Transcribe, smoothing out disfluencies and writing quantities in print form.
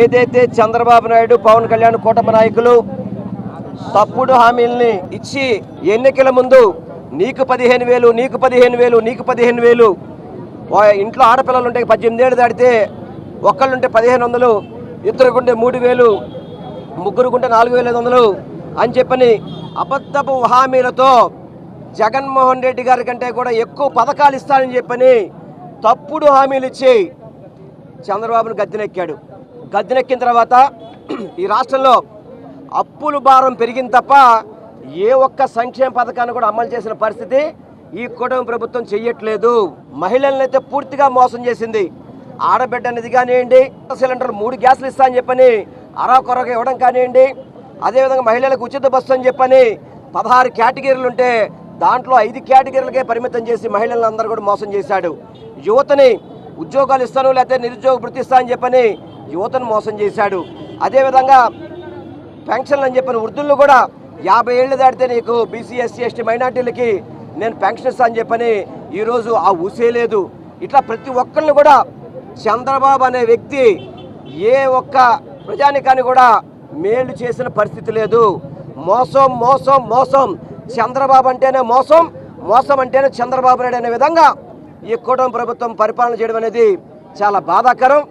ఏదైతే చంద్రబాబు నాయుడు పవన్ కళ్యాణ్ కూటమి నాయకులు తప్పుడు హామీల్ని ఇచ్చి ఎన్నికల ముందు నీకు 15,000 నీకు 15,000 నీకు 15,000 ఇంట్లో ఆడపిల్లలు ఉంటే 18 ఏళ్ళు దాటితే ఒక్కళ్ళుంటే 1,500 ఇద్దరుకుంటే 3,000 ముగ్గురుకుంటే 4,500 అని చెప్పని అబద్ధపు హామీలతో జగన్మోహన్ రెడ్డి గారి కంటే కూడా ఎక్కువ పథకాలు ఇస్తానని చెప్పని తప్పుడు హామీలు ఇచ్చి చంద్రబాబును గద్దెనెక్కాడు. గద్దెనెక్కిన తర్వాత ఈ రాష్ట్రంలో అప్పుల భారం పెరిగింది తప్ప ఏ ఒక్క సంక్షేమ పథకాన్ని కూడా అమలు చేసిన పరిస్థితి ఈ కూటమి ప్రభుత్వం చెయ్యట్లేదు. మహిళలను అయితే పూర్తిగా మోసం చేసింది. ఆడబిడ్డ అనేది కానివ్వండి, సిలిండర్ 3 గ్యాసులు ఇస్తా అని చెప్పని అరాకొరగా ఇవ్వడం కానివ్వండి, అదేవిధంగా మహిళలకు ఉచిత బస్సు అని చెప్పని 16 కేటగిరీలు ఉంటే దాంట్లో 5 కేటగిరీలకే పరిమితం చేసి మహిళలను అందరూ కూడా మోసం చేశాడు. యువతని ఉద్యోగాలు ఇస్తాను లేకపోతే నిరుద్యోగ వృత్తి ఇస్తా అని చెప్పని యువతను మోసం చేశాడు. అదేవిధంగా పెన్షన్లు అని చెప్పిన వృద్ధులను కూడా 50 ఏళ్ళు దాటితే నీకు బీసీ ఎస్సీ ఎస్టీ మైనార్టీలకి నేను పెన్షన్ ఇస్తా అని చెప్పని ఈరోజు ఆ ఊసే లేదు. ఇట్లా ప్రతి ఒక్కరిని కూడా చంద్రబాబు అనే వ్యక్తి ఏ ఒక్క ప్రజానికాన్ని కూడా మేలు చేసిన పరిస్థితి లేదు. మోసం మోసం మోసం, చంద్రబాబు అంటేనే మోసం, మోసం అంటేనే చంద్రబాబు నాయుడు అనే విధంగా ఈ కూటమి ప్రభుత్వం పరిపాలన చేయడం అనేది చాలా బాధాకరం.